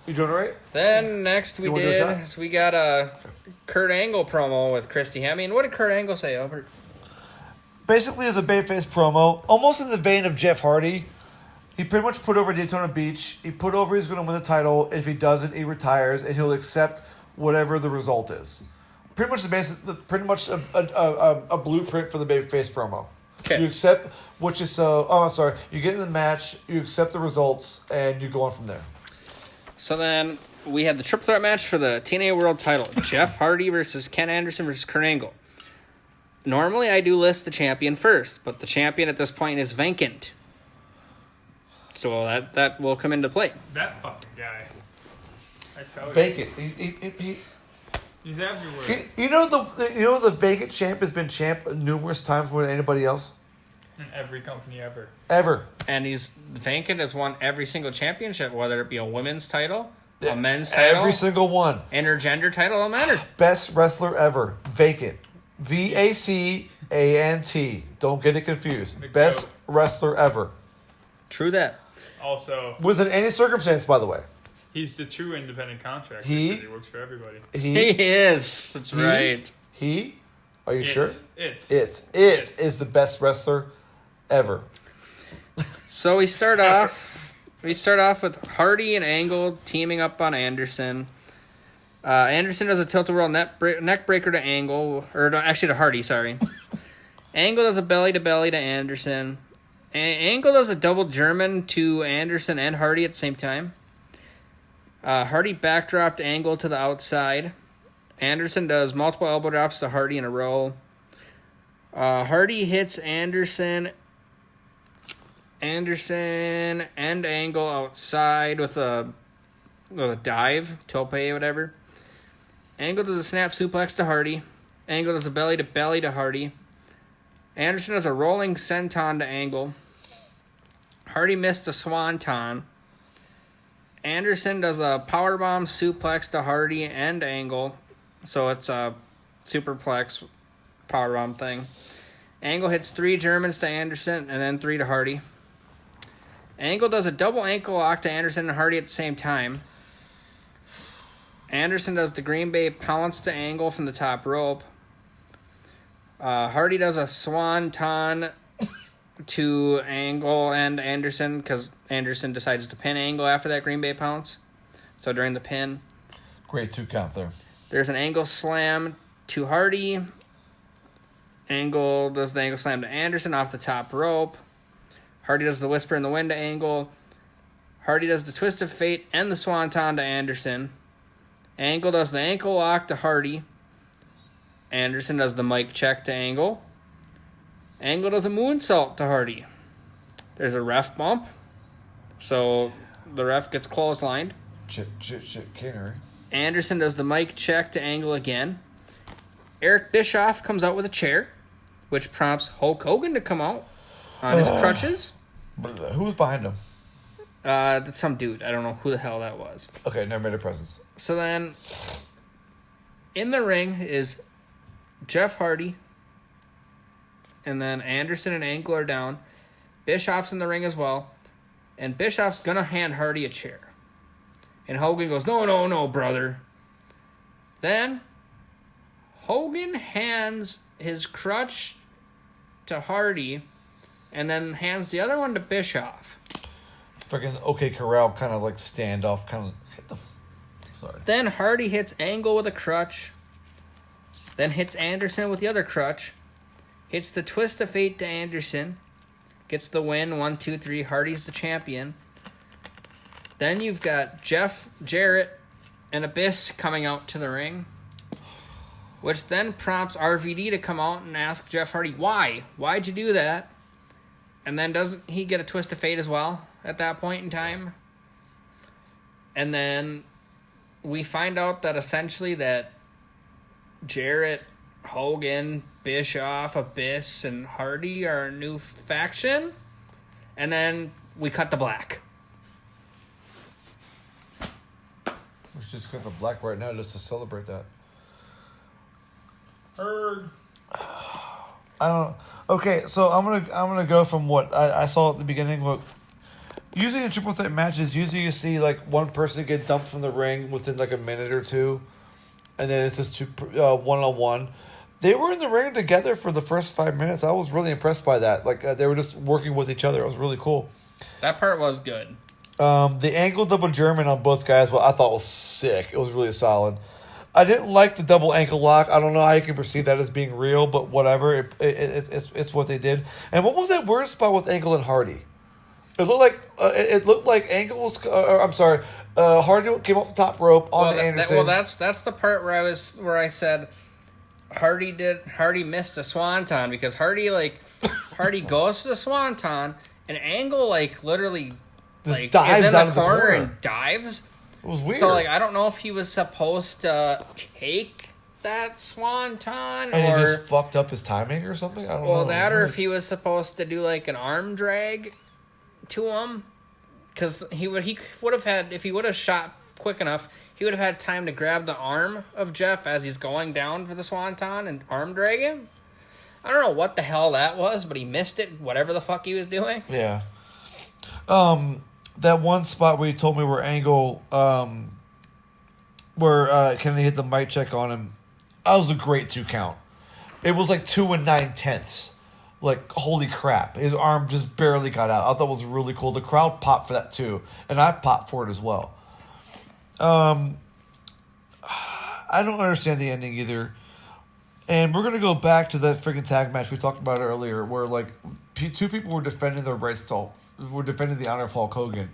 You doing it right? Then next we got a Kurt Angle promo with Christy Hemme. What did Kurt Angle say, Albert? Basically, as a babyface promo, almost in the vein of Jeff Hardy, he pretty much put over Daytona Beach. He put over he's going to win the title. If he doesn't, he retires, and he'll accept whatever the result is. Pretty much a blueprint for the babyface promo. Okay. You accept what you so. Oh, I'm sorry. You get in the match, you accept the results, and you go on from there. So then we had the triple threat match for the TNA World Title: Jeff Hardy versus Ken Anderson versus Kurt Angle. Normally, I do list the champion first, but the champion at this point is vacant. So that will come into play. That fucking guy. I tell you. Vacant. He's everywhere. You know the vacant champ has been champ numerous times more than anybody else. In every company ever. Ever. And vacant has won every single championship, whether it be a women's title, a men's title, every single one, intergender title, don't matter. Best wrestler ever. Vacant. VACANT. Don't get it confused. Best wrestler ever. True that. Also, was in any circumstance, by the way. He's the true independent contractor. He works for everybody. He is. That's right. Are you sure? It is the best wrestler ever. So we start off with Hardy and Angle teaming up on Anderson. Anderson does a tilt-a-whirl neck breaker to Angle, actually to Hardy, sorry. Angle does a belly-to-belly to Anderson. Angle does a double German to Anderson and Hardy at the same time. Hardy backdropped Angle to the outside. Anderson does multiple elbow drops to Hardy in a row. Hardy hits Anderson and Angle outside with a dive, tope, whatever. Angle does a snap suplex to Hardy. Angle does a belly-to-belly to Hardy. Anderson does a rolling senton to Angle. Hardy missed a swanton. Anderson does a powerbomb suplex to Hardy and Angle. So it's a superplex powerbomb thing. Angle hits 3 Germans to Anderson and then 3 to Hardy. Angle does a double ankle lock to Anderson and Hardy at the same time. Anderson does the Green Bay pounce to Angle from the top rope. Hardy does a swanton to Angle and Anderson because Anderson decides to pin Angle after that Green Bay pounce. So during the pin. Great 2 count there. There's an Angle slam to Hardy. Angle does the Angle slam to Anderson off the top rope. Hardy does the whisper in the wind to Angle. Hardy does the twist of fate and the swanton to Anderson. Angle does the ankle lock to Hardy. Anderson does the mic check to Angle. Angle does a moonsault to Hardy. There's a ref bump. So the ref gets clotheslined. Canary. Anderson does the mic check to Angle again. Eric Bischoff comes out with a chair, which prompts Hulk Hogan to come out on his crutches. Who's behind him? That's some dude. I don't know who the hell that was. Okay, never made a presence. So then, in the ring is Jeff Hardy, and then Anderson and Angle are down. Bischoff's in the ring as well, and Bischoff's gonna hand Hardy a chair. And Hogan goes, no, brother. Then, Hogan hands his crutch to Hardy, and then hands the other one to Bischoff. Freaking OK Corral kind of like standoff, kind of hit the. Sorry. Then Hardy hits Angle with a crutch. Then hits Anderson with the other crutch. Hits the twist of fate to Anderson. Gets the win. 1, 2, 3. Hardy's the champion. Then you've got Jeff Jarrett and Abyss coming out to the ring. Which then prompts RVD to come out and ask Jeff Hardy, why? Why'd you do that? And then doesn't he get a twist of fate as well at that point in time? And then we find out that essentially that Jarrett, Hogan, Bischoff, Abyss, and Hardy are a new faction. And then we cut to black. We should just cut to black right now just to celebrate that. Heard. I don't know. Okay, so I'm gonna go from what I saw at the beginning. Look, Usually in triple threat matches, usually you see like one person get dumped from the ring within like a minute or two, and then it's just one-on-one. They were in the ring together for the first 5 minutes. I was really impressed by that. Like they were just working with each other. It was really cool. That part was good. The ankle double German on both guys, I thought was sick. It was really solid. I didn't like the double ankle lock. I don't know how you can perceive that as being real, but whatever. It's what they did. And what was that weird spot with Angle and Hardy? It looked like Angle was. Hardy came off the top rope on Anderson. That's the part where I said Hardy missed a swanton because Hardy goes to the swanton and Angle literally just dives is in out the of the corner corner and dives. It was weird. So I don't know if he was supposed to take that swanton and or he just fucked up his timing or something. I don't know. Well, that or if he was supposed to do an arm drag to him, because he would have had, if he would have shot quick enough, he would have had time to grab the arm of Jeff as he's going down for the swanton and arm drag him. I don't know what the hell that was, but he missed it, whatever the fuck he was doing. Yeah. That one spot where you told me where Angle, where Kennedy hit the mic check on him, that was a great 2 count. It was 2 9/10. Holy crap. His arm just barely got out. I thought it was really cool. The crowd popped for that too. And I popped for it as well. I don't understand the ending either. And we're going to go back to that freaking tag match we talked about earlier where 2 people were defending their rights were defending the honor of Hulk Hogan,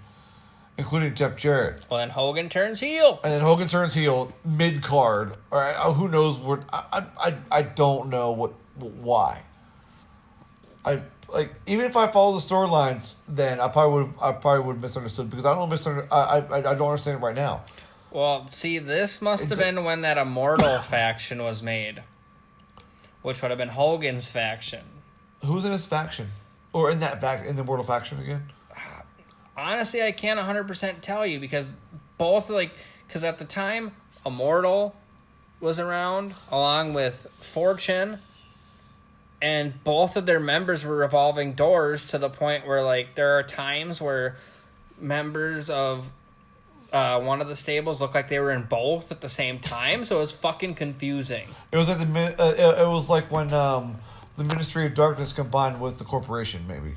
including Jeff Jarrett. Well, then Hogan turns heel. And then Hogan turns heel mid-card. All right, who knows what... I don't know why. Even if I follow the storylines, then I probably would have misunderstood because I don't understand it right now. Well, see, this must have been when that Immortal faction was made, which would have been Hogan's faction. Who's in his faction, or in the Immortal faction again? Honestly, I can't 100% tell you because because at the time Immortal was around along with Fortune. And both of their members were revolving doors to the point where, there are times where members of one of the stables looked like they were in both at the same time. So it was fucking confusing. It was like when the Ministry of Darkness combined with the corporation, maybe.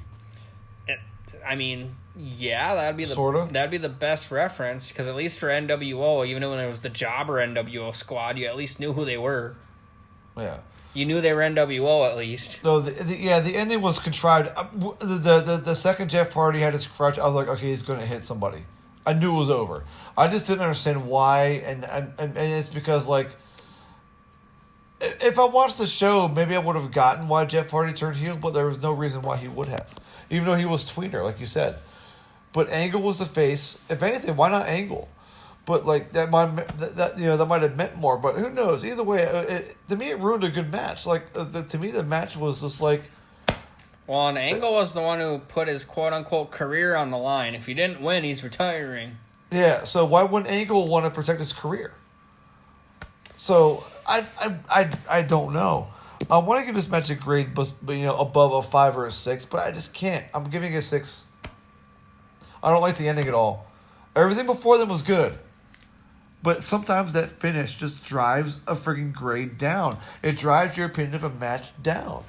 Yeah, that'd be the best reference because at least for NWO, even when it was the Jobber NWO squad, you at least knew who they were. Yeah. You knew they were NWO at least. No, the ending was contrived. The second Jeff Hardy had his crutch, I was like, okay, he's going to hit somebody. I knew it was over. I just didn't understand why, and it's because if I watched the show, maybe I would have gotten why Jeff Hardy turned heel, but there was no reason why he would have, even though he was tweener, like you said. But Angle was the face. If anything, why not Angle? But that might have meant more. But who knows? Either way, to me, it ruined a good match. To me, the match was just Well, and Angle was the one who put his quote unquote career on the line. If he didn't win, he's retiring. Yeah. So why wouldn't Angle want to protect his career? So I don't know. I want to give this match a grade, but above a 5 or a 6, but I just can't. I'm giving it a 6. I don't like the ending at all. Everything before them was good. But sometimes that finish just drives a freaking grade down. It drives your opinion of a match down.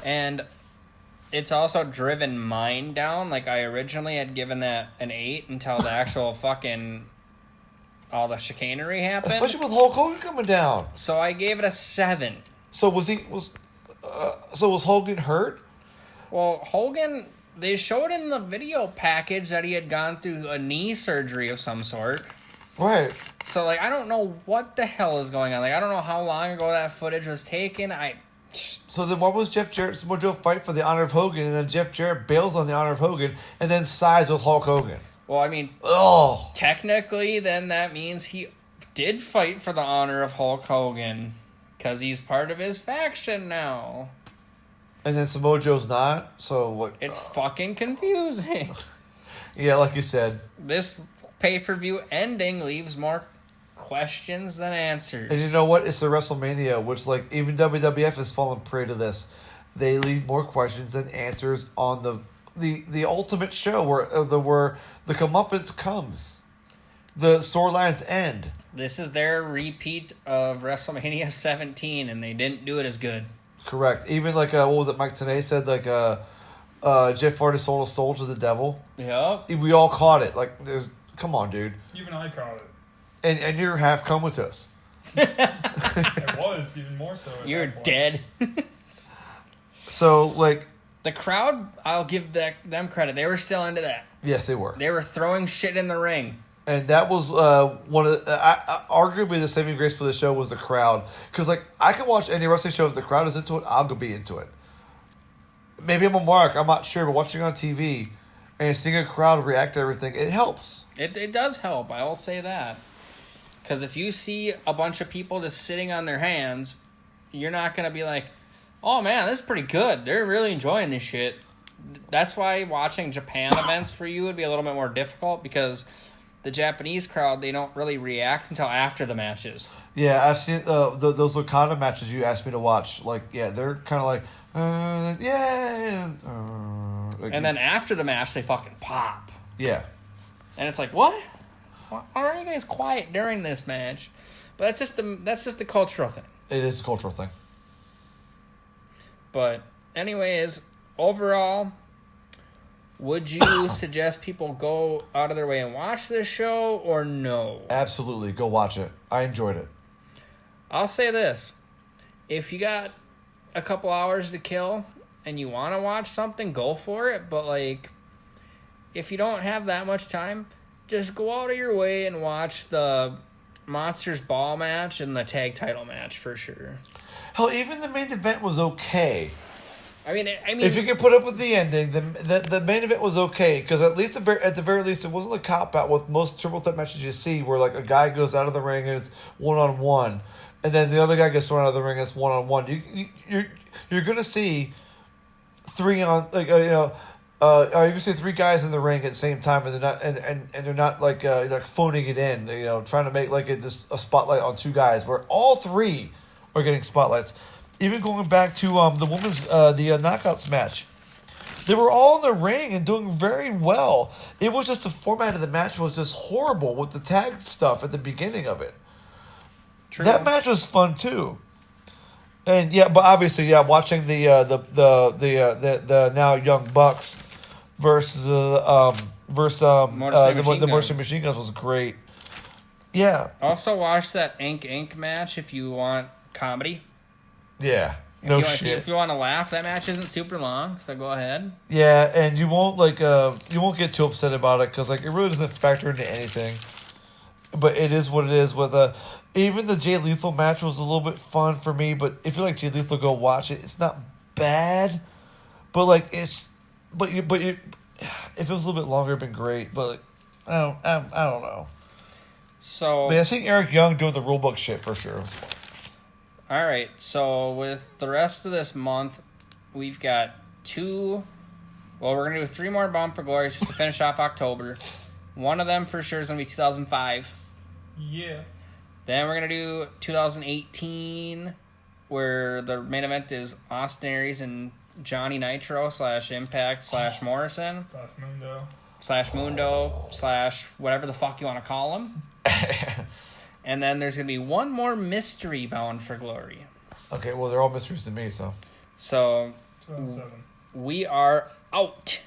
And it's also driven mine down. I originally had given that an 8 until the actual fucking... all the chicanery happened. Especially with Hulk Hogan coming down. So I gave it a 7. So was Hogan hurt? Well, Hogan... They showed in the video package that he had gone through a knee surgery of some sort. Right. So, I don't know what the hell is going on. I don't know how long ago that footage was taken. So then what was Jeff Jarrett's Mojo fight for the honor of Hogan, and then Jeff Jarrett bails on the honor of Hogan, and then sides with Hulk Hogan? Well, technically, then that means he did fight for the honor of Hulk Hogan, because he's part of his faction now. And then Samojo's not, so what? It's fucking confusing. Yeah, like you said. This pay-per-view ending leaves more questions than answers. And you know what? It's the WrestleMania, which even WWF has fallen prey to this. They leave more questions than answers on the the ultimate show where the comeuppance comes, the storylines end. This is their repeat of WrestleMania 17, and they didn't do it as good. Correct. Even like what was it? Mike Tenay said like Jeff Hardy sold his soul to the devil. Yep. We all caught it. Like, come on, dude. Even I caught it. And you're half comatose. It was even more so. You're dead. So like the crowd, I'll give them credit. They were still into that. Yes, they were. They were throwing shit in the ring. And that was one of arguably the saving grace for the show was the crowd. Because like I can watch any wrestling show if the crowd is into it, I'll go be into it. Maybe I'm a mark, I'm not sure, but watching on TV and seeing a crowd react to everything, it helps. It does help. I will say that. Because if you see a bunch of people just sitting on their hands, you're not going to be like, oh man, this is pretty good. They're really enjoying this shit. That's why watching Japan events for you would be a little bit more difficult because the Japanese crowd, they don't really react until after the matches. Yeah, I've seen those Okada matches you asked me to watch. Like, yeah, they're kind of like, yeah. Like, and then after the match, they fucking pop. Yeah. And it's like, what? Why are you guys quiet during this match? But that's just a cultural thing. It is a cultural thing. But anyways, overall, would you suggest people go out of their way and watch this show or no? Absolutely. Go watch it. I enjoyed it. I'll say this. If you got a couple hours to kill and you want to watch something, go for it. But, like, if you don't have that much time, just go out of your way and watch the Monsters Ball match and the tag title match for sure. Hell, even the main event was okay. I mean, if you could put up with the ending, the main event was okay because at the very least, it wasn't a cop out with most triple threat matches you see where like a guy goes out of the ring and it's 1-on-1, and then the other guy gets thrown out of the ring and it's 1-on-1. You're gonna see three on like you can see three guys in the ring at the same time, and they're not and they're not like phoning it in, trying to make like a spotlight on two guys where all three are getting spotlights. Even going back to the women's the knockouts match, they were all in the ring and doing very well. It was just the format of the match was just horrible with the tag stuff at the beginning of it. True. That match was fun too. And yeah, but obviously, yeah, watching the now young Bucks versus the Motor Machine Guns was great. Yeah. Also, watch that Ink match if you want comedy. Yeah. If you want to laugh, that match isn't super long, so go ahead. Yeah, and you won't get too upset about it because like it really doesn't factor into anything. But it is what it is. With even the Jay Lethal match was a little bit fun for me. But if you like Jay Lethal, go watch it. It's not bad, but like if it was a little bit longer, it'd been great. But I don't know. So, but yeah, seeing Eric Young doing the rulebook shit for sure was fun. All right, so with the rest of this month, we've got we're going to do 3 more Bumper Glories just to finish off October. One of them for sure is going to be 2005. Yeah. Then we're going to do 2018, where the main event is Austin Aries and Johnny Nitro / Impact / Morrison. / Mundo / whatever the fuck you want to call him. And then there's going to be one more mystery Bound for Glory. Okay, well, they're all mysteries to me, so. So, 2007. We are out.